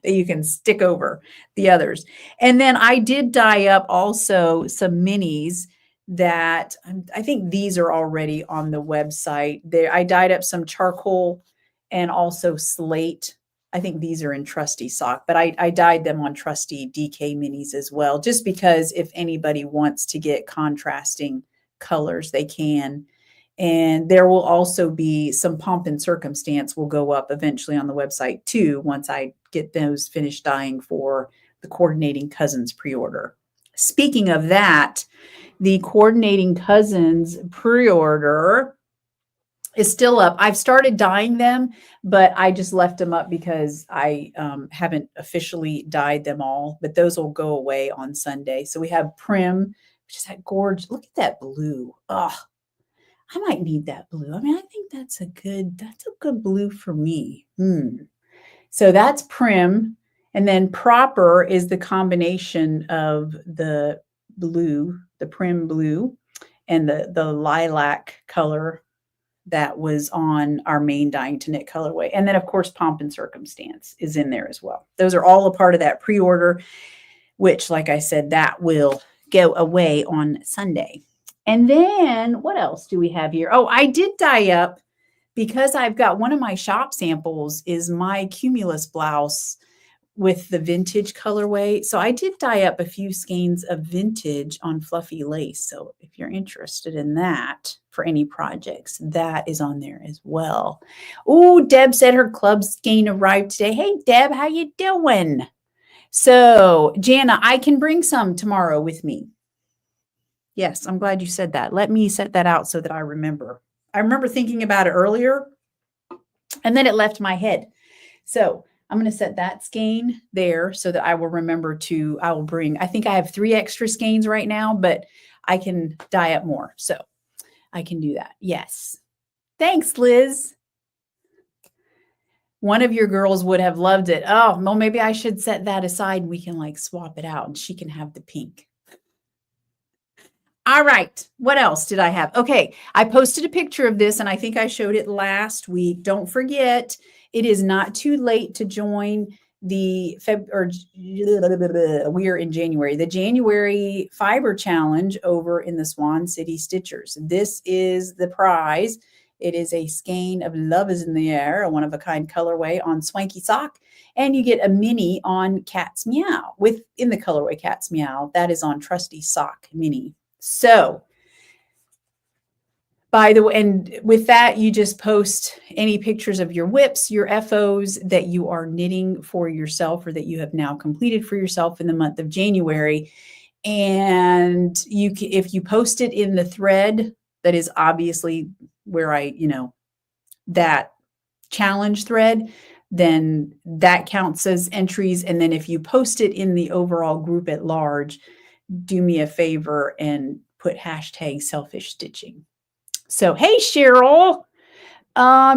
that you can stick over the others. And then I did dye up also some minis that I think these are already on the website. There, I dyed up some charcoal and also slate I think these are in Trusty sock, but I dyed them on Trusty DK minis as well, just because if anybody wants to get contrasting colors, they can. And there will also be some Pomp and Circumstance will go up eventually on the website too, once I get those finished dyeing for the Coordinating Cousins pre-order. Speaking of that, the Coordinating Cousins pre-order is still up. I've started dyeing them, but I just left them up because I haven't officially dyed them all, but those will go away on Sunday. So we have Prim, which is that gorgeous. Look at that blue. Oh, I might need that blue. I mean, I think that's a good blue for me. So that's Prim. And then Proper is the combination of the blue, the Prim blue, and the lilac color that was on our main Dyeing to Knit colorway. And then, of course, Pomp and Circumstance is in there as well. Those are all a part of that pre-order, which, like I said, that will go away on Sunday. And then what else do we have here? Oh, I did dye up, because I've got one of my shop samples is my Cumulus blouse with the vintage colorway. So I did dye up a few skeins of vintage on fluffy lace. So if you're interested in that for any projects, that is on there as well. Oh, Deb said her club skein arrived today. Hey, Deb, how you doing? So Jana, I can bring some tomorrow with me. Yes, I'm glad you said that. Let me set that out so that I remember. I remember thinking about it earlier, and then it left my head. So I'm going to set that skein there so that I will remember I will bring, I think I have 3 extra skeins right now, but I can dye up more. So I can do that. Yes. Thanks, Liz. One of your girls would have loved it. Oh, well, maybe I should set that aside and we can like swap it out and she can have the pink. All right. What else did I have? Okay. I posted a picture of this and I think I showed it last week. Don't forget, it is not too late to join the we are in January, the January Fiber Challenge over in the Swan City Stitchers. This is the prize. It is a skein of Love is in the Air, a one-of-a-kind colorway on Swanky Sock, and you get a mini on Cat's Meow within the colorway Cat's Meow. That is on Trusty Sock Mini. So, by the way, and with that, you just post any pictures of your whips, your FOs that you are knitting for yourself or that you have now completed for yourself in the month of January. And if you post it in the thread, that is obviously where that challenge thread, then that counts as entries. And then if you post it in the overall group at large, do me a favor and put hashtag selfish stitching. So, hey, Cheryl,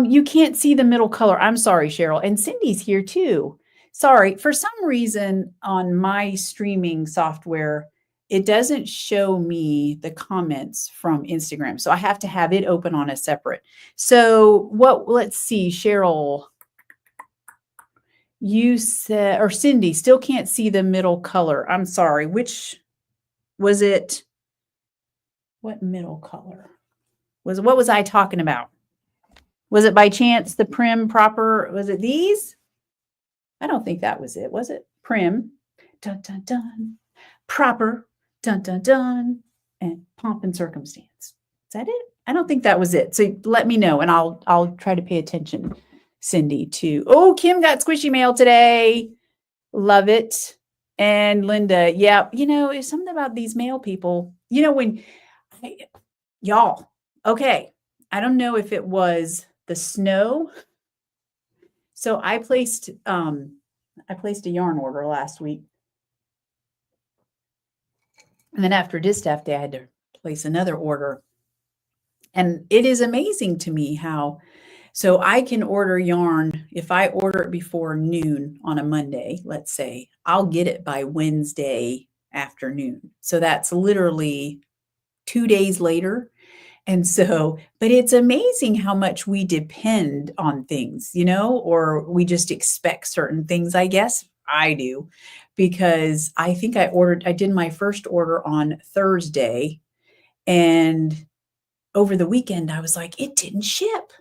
you can't see the middle color. I'm sorry, Cheryl. And Cindy's here too. Sorry. For some reason on my streaming software, it doesn't show me the comments from Instagram. So I have to have it open on a separate. So let's see, Cheryl, you said, or Cindy, still can't see the middle color. I'm sorry. Which was it? What middle color? What was I talking about? Was it by chance the Prim Proper? Was it these? I don't think that was it. Was it Prim? Dun, dun, dun. Proper. Dun, dun, dun. And Pomp and Circumstance. Is that it? I don't think that was it. So let me know and I'll try to pay attention, Cindy, too. Oh, Kim got squishy mail today. Love it. And Linda, yeah, it's something about these mail people. Y'all, okay, I don't know if it was the snow. So I placed a yarn order last week. And then after Distaff Day, I had to place another order. And it is amazing to me so I can order yarn. If I order it before noon on a Monday, let's say, I'll get it by Wednesday afternoon. So that's literally 2 days later. And so, but it's amazing how much we depend on things, or we just expect certain things. I guess I do, because I think I did my first order on Thursday, and over the weekend, I was like, it didn't ship.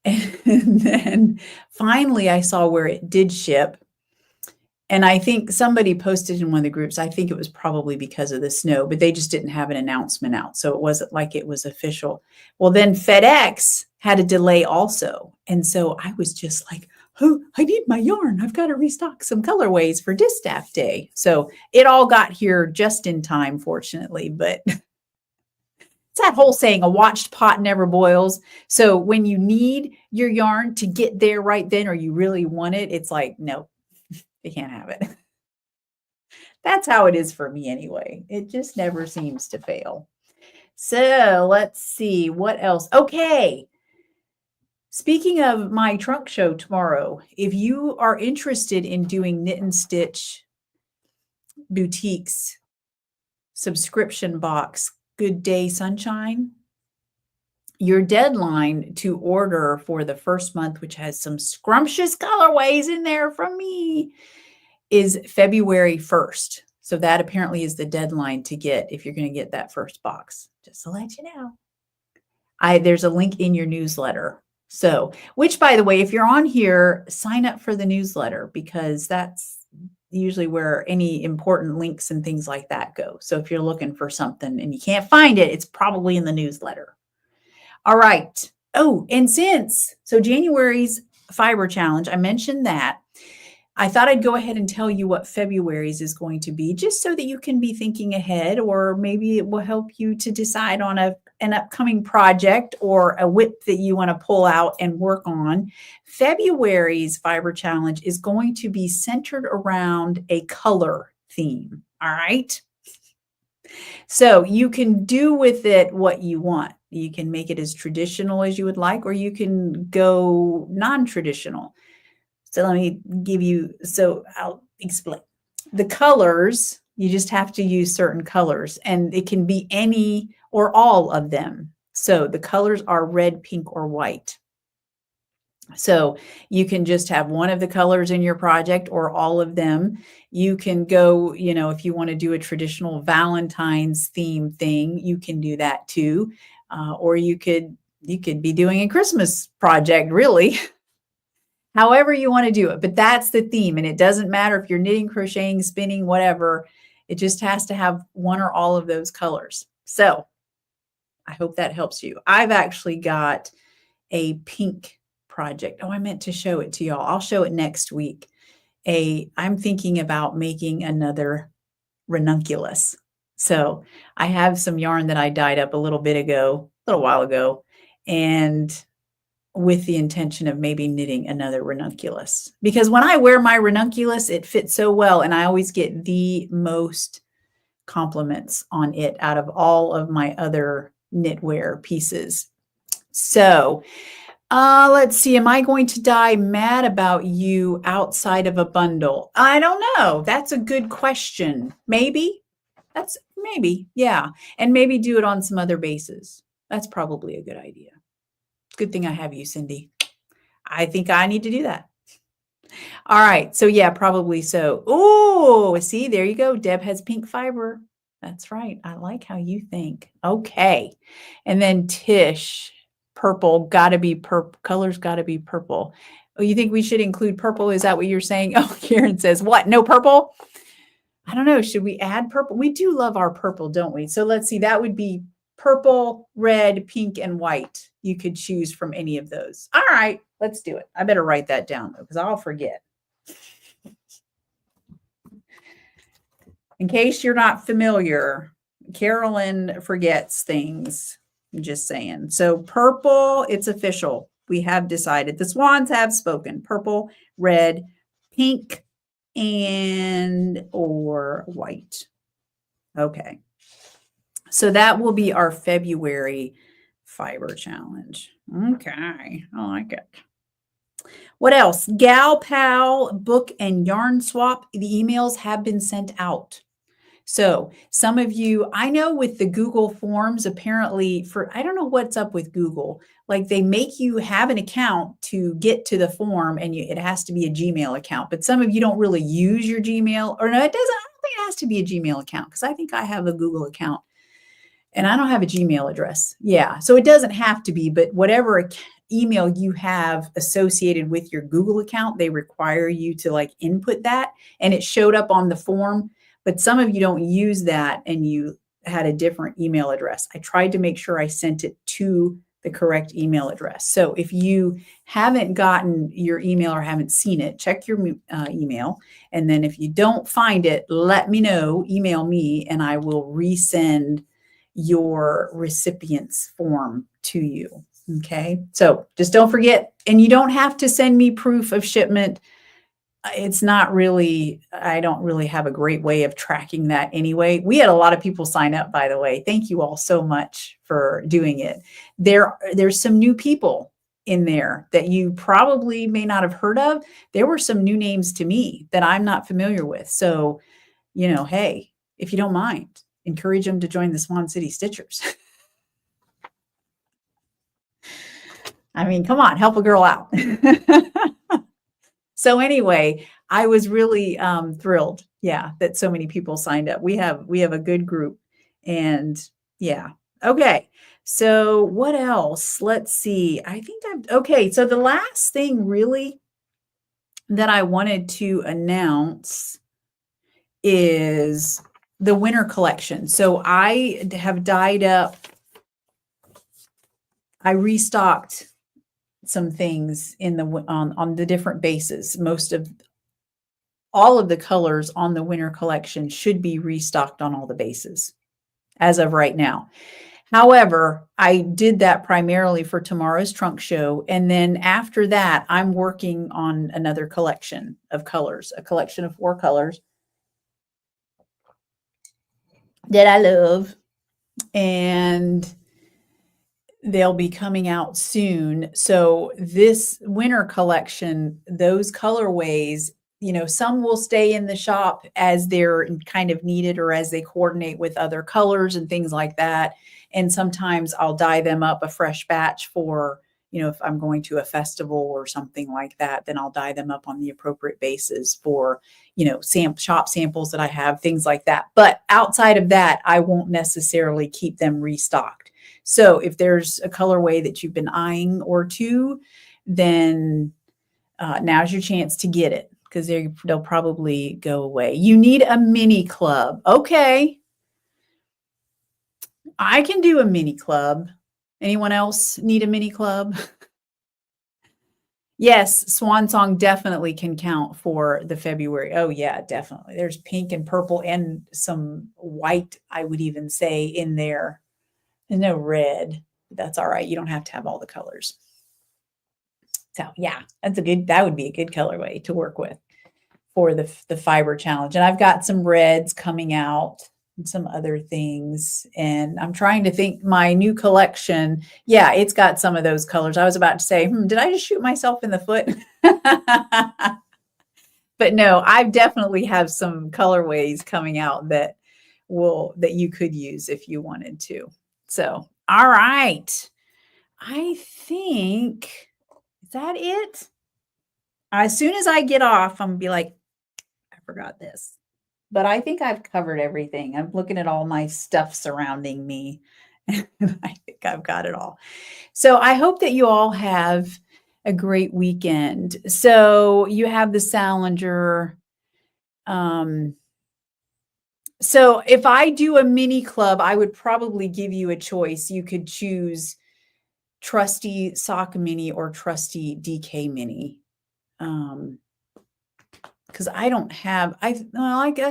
And then finally I saw where it did ship. And I think somebody posted in one of the groups, I think it was probably because of the snow, but they just didn't have an announcement out. So it wasn't like it was official. Well, then FedEx had a delay also. And so I was just like, oh, I need my yarn. I've got to restock some colorways for Distaff Day. So it all got here just in time, fortunately. But it's that whole saying, a watched pot never boils. So when you need your yarn to get there right then, or you really want it, it's like, no. You can't have it. That's how it is for me anyway. It just never seems to fail. So let's see what else. Okay. Speaking of my trunk show tomorrow, if you are interested in doing Knit and Stitch Boutiques subscription box, Good Day Sunshine, your deadline to order for the first month, which has some scrumptious colorways in there from me, is February 1st. So that apparently is the deadline to get if you're going to get that first box, just to let you know. There's a link in your newsletter. So, which by the way, if you're on here, sign up for the newsletter because that's usually where any important links and things like that go. So if you're looking for something and you can't find it, it's probably in the newsletter. All right. Oh, and so January's fiber challenge, I mentioned that. I thought I'd go ahead and tell you what February's is going to be, just so that you can be thinking ahead, or maybe it will help you to decide on an upcoming project or a whip that you want to pull out and work on. February's fiber challenge is going to be centered around a color theme. All right. So you can do with it what you want. You can make it as traditional as you would like, or you can go non-traditional. So let me give you, so I'll explain. The colors, you just have to use certain colors, and it can be any or all of them. So the colors are red, pink, or white. So you can just have one of the colors in your project or all of them. You can go, if you want to do a traditional Valentine's theme thing, you can do that too. Or you could be doing a Christmas project, really. However you want to do it, but that's the theme. And it doesn't matter if you're knitting, crocheting, spinning, whatever. It just has to have one or all of those colors. So I hope that helps you. I've actually got a pink project. Oh, I meant to show it to y'all. I'll show it next week. I'm thinking about making another ranunculus. So I have some yarn that I dyed up a little while ago, and with the intention of maybe knitting another ranunculus, because when I wear my ranunculus, it fits so well. And I always get the most compliments on it out of all of my other knitwear pieces. So let's see. Am I going to die mad about you outside of a bundle? I don't know. That's a good question. Maybe. Yeah. And maybe do it on some other bases. That's probably a good idea. Good thing I have you, Cindy. I think I need to do that. All right. So yeah, probably so. Oh, see, there you go. Deb has pink fiber. That's right. I like how you think. Okay. And then Tish, purple, gotta be purple. Colors gotta be purple. Oh, you think we should include purple? Is that what you're saying? Oh, Karen says, what? No purple? I don't know. Should we add purple? We do love our purple, don't we? So let's see. That would be purple, red, pink, and white. You could choose from any of those. All right, let's do it. I better write that down, though, because I'll forget. In case you're not familiar, Carolyn forgets things. I'm just saying. So purple, it's official. We have decided. The swans have spoken. Purple, red, pink, or white. Okay. So that will be our February fiber challenge. Okay, I like it. What else? Gal Pal book and yarn swap. The emails have been sent out. So some of you, I know with the Google Forms, apparently I don't know what's up with Google. Like they make you have an account to get to the form, and it has to be a Gmail account. But some of you don't really use your Gmail, or no, it doesn't. I don't think it has to be a Gmail account, because I think I have a Google account. And I don't have a Gmail address. Yeah. So it doesn't have to be, but whatever email you have associated with your Google account, they require you to like input that. And it showed up on the form, but some of you don't use that and you had a different email address. I tried to make sure I sent it to the correct email address. So if you haven't gotten your email or haven't seen it, check your email. And then if you don't find it, let me know, email me, and I will resend your recipient's form to you. Okay. So just don't forget, and you don't have to send me proof of shipment. It's not really, I don't really have a great way of tracking that anyway. We had a lot of people sign up, by the way. Thank you all so much for doing it. There's some new people in there that you probably may not have heard of. There were some new names to me that I'm not familiar with. So, hey, if you don't mind, encourage them to join the Swan City Stitchers. I mean, come on, help a girl out. So anyway, I was really thrilled, that so many people signed up. We have a good group, and okay. So what else? Let's see. I think okay. So the last thing really that I wanted to announce is the winter collection. So I have dyed up. I restocked some things in the on the different bases. All of the colors on the winter collection should be restocked on all the bases as of right now. However, I did that primarily for tomorrow's trunk show. And then after that, I'm working on another collection of colors, a collection of 4 colors that I love. And they'll be coming out soon. So this winter collection, those colorways, some will stay in the shop as they're kind of needed or as they coordinate with other colors and things like that. And sometimes I'll dye them up a fresh batch for, if I'm going to a festival or something like that, then I'll dye them up on the appropriate bases for, shop samples that I have, things like that. But outside of that, I won't necessarily keep them restocked. So if there's a colorway that you've been eyeing or two, then now's your chance to get it, because they'll probably go away. You need a mini club. Okay. I can do a mini club. Anyone else need a mini club? Yes, Swan Song definitely can count for the February. Oh yeah, definitely. There's pink and purple and some white, I would even say, in there. There's no red. That's all right. You don't have to have all the colors. So yeah, that would be a good colorway to work with for the fiber challenge. And I've got some reds coming out and some other things. And I'm trying to think, my new collection. Yeah, it's got some of those colors. I was about to say, did I just shoot myself in the foot? But no, I definitely have some colorways coming out that you could use if you wanted to. So, all right. I think, is that it? As soon as I get off, I'm going to be like, I forgot this. But I think I've covered everything. I'm looking at all my stuff surrounding me. And I think I've got it all. So I hope that you all have a great weekend. So you have the Salinger. So if I do a mini club, I would probably give you a choice. You could choose Trusty Sock Mini or Trusty DK Mini. Because I don't have, I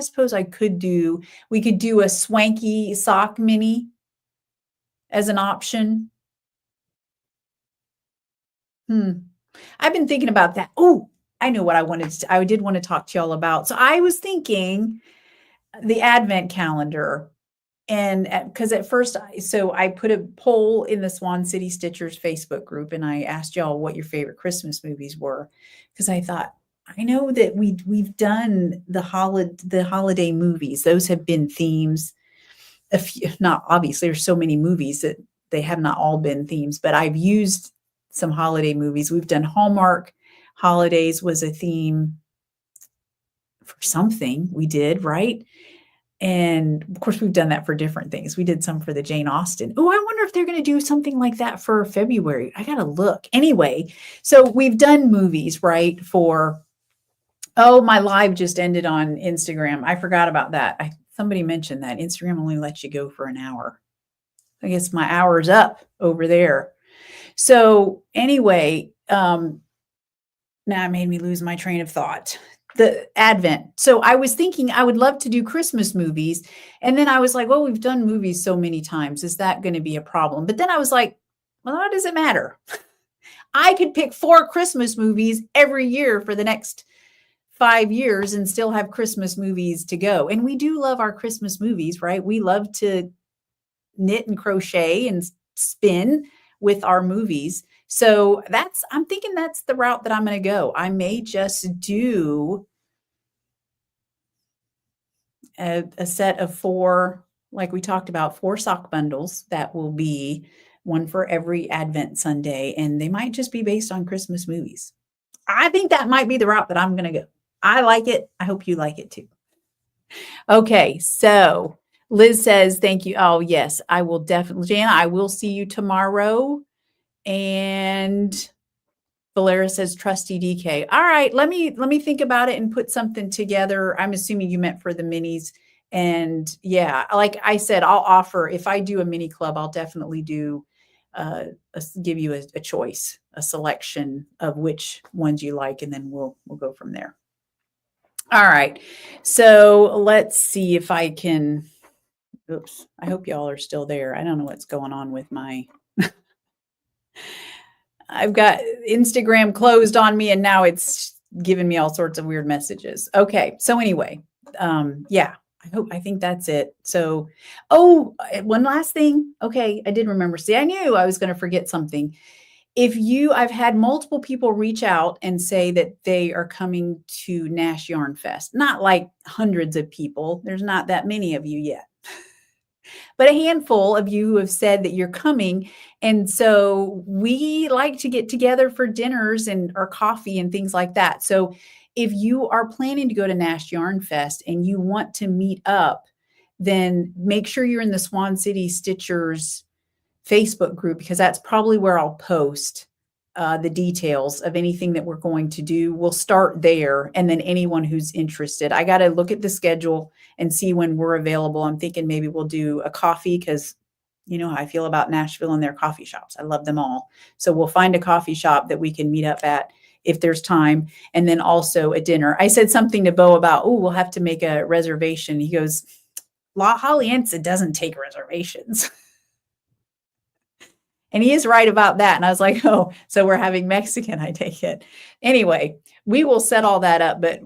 suppose we could do a Swanky Sock Mini as an option. I've been thinking about that. Oh, I know what I did want to talk to y'all about. So I was thinking the Advent calendar. And because at first, I put a poll in the Swan City Stitchers Facebook group, and I asked y'all what your favorite Christmas movies were, because I thought, I know that we've done the holiday movies. Those have been themes. Not obviously, there's so many movies that they have not all been themes, but I've used some holiday movies. We've done Hallmark holidays was a theme for something we did, right? And of course, we've done that for different things. We did some for the Jane Austen. Oh, I wonder if they're going to do something like that for February. I got to look. Anyway, so we've done movies, right? Oh, my live just ended on Instagram. I forgot about that. Somebody mentioned that Instagram only lets you go for an hour. I guess my hour's up over there. So anyway, now it made me lose my train of thought. The Advent. So I was thinking I would love to do Christmas movies. And then I was like, well, we've done movies so many times. Is that going to be a problem? But then I was like, well, what does it matter? I could pick 4 Christmas movies every year for the next 5 years and still have Christmas movies to go. And we do love our Christmas movies, right? We love to knit and crochet and spin with our movies. So I'm thinking that's the route that I'm going to go. I may just do a set of 4, like we talked about, 4 sock bundles. That will be one for every Advent Sunday. And they might just be based on Christmas movies. I think that might be the route that I'm going to go. I like it. I hope you like it too. Okay. So Liz says, thank you. Oh, yes, I will definitely. Jana, I will see you tomorrow. And Valera says, Trusty DK. All right, let me think about it and put something together. I'm assuming you meant for the minis. And yeah, like I said, I'll offer, if I do a mini club, I'll definitely do give you a choice, a selection of which ones you like, and then we'll go from there. All right, so let's see if I can. Oops, I hope y'all are still there. I don't know what's going on with my. I've got Instagram closed on me and now it's giving me all sorts of weird messages. Okay. So anyway, yeah, I think that's it. So, one last thing. Okay. I did remember. See, I knew I was going to forget something. I've had multiple people reach out and say that they are coming to Nash Yarn Fest, not like hundreds of people. There's not that many of you yet. But a handful of you have said that you're coming. And so we like to get together for dinners or coffee and things like that. So if you are planning to go to Nash Yarn Fest and you want to meet up, then make sure you're in the Swan City Stitchers Facebook group, because that's probably where I'll post the details of anything that we're going to do. We'll start there. And then anyone who's interested, I got to look at the schedule and see when we're available. I'm thinking maybe we'll do a coffee, because you know how I feel about Nashville and their coffee shops. I love them all. So we'll find a coffee shop that we can meet up at if there's time. And then also a dinner. I said something to Bo about, we'll have to make a reservation. He goes, La Hollienza doesn't take reservations. And he is right about that. And I was like, oh, so we're having Mexican, I take it. Anyway, we will set all that up, but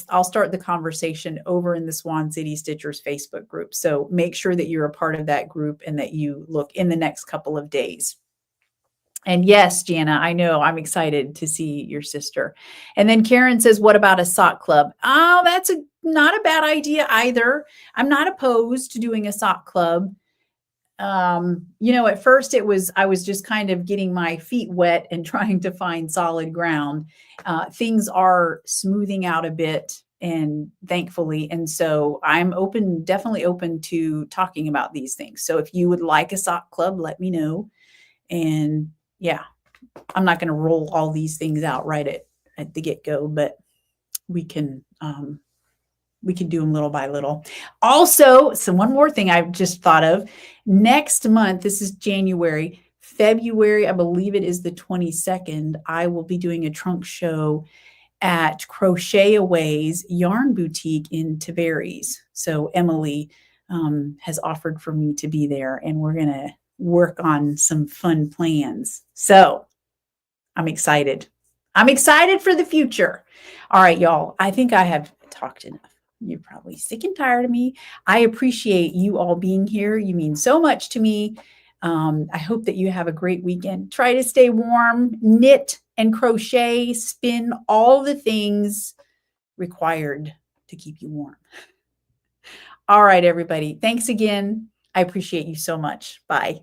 I'll start the conversation over in the Swan City Stitchers Facebook group. So make sure that you're a part of that group and that you look in the next couple of days. And yes, Jana, I know, I'm excited to see your sister. And then Karen says, what about a sock club? Oh, that's not a bad idea either. I'm not opposed to doing a sock club. At first I was just kind of getting my feet wet and trying to find solid ground. Things are smoothing out a bit, and thankfully. And so I'm definitely open to talking about these things. So if you would like a sock club, let me know. And yeah, I'm not going to roll all these things out right at the get-go, but we can do them little by little. Also, so one more thing I just thought of. Next month, this is January, February, I believe it is the 22nd, I will be doing a trunk show at Crochet Away's Yarn Boutique in Tavares. So Emily has offered for me to be there, and we're going to work on some fun plans. So I'm excited. I'm excited for the future. All right, y'all, I think I have talked enough. You're probably sick and tired of me. I appreciate you all being here. You mean so much to me. I hope that you have a great weekend. Try to stay warm, knit and crochet, spin, all the things required to keep you warm. All right, everybody. Thanks again. I appreciate you so much. Bye.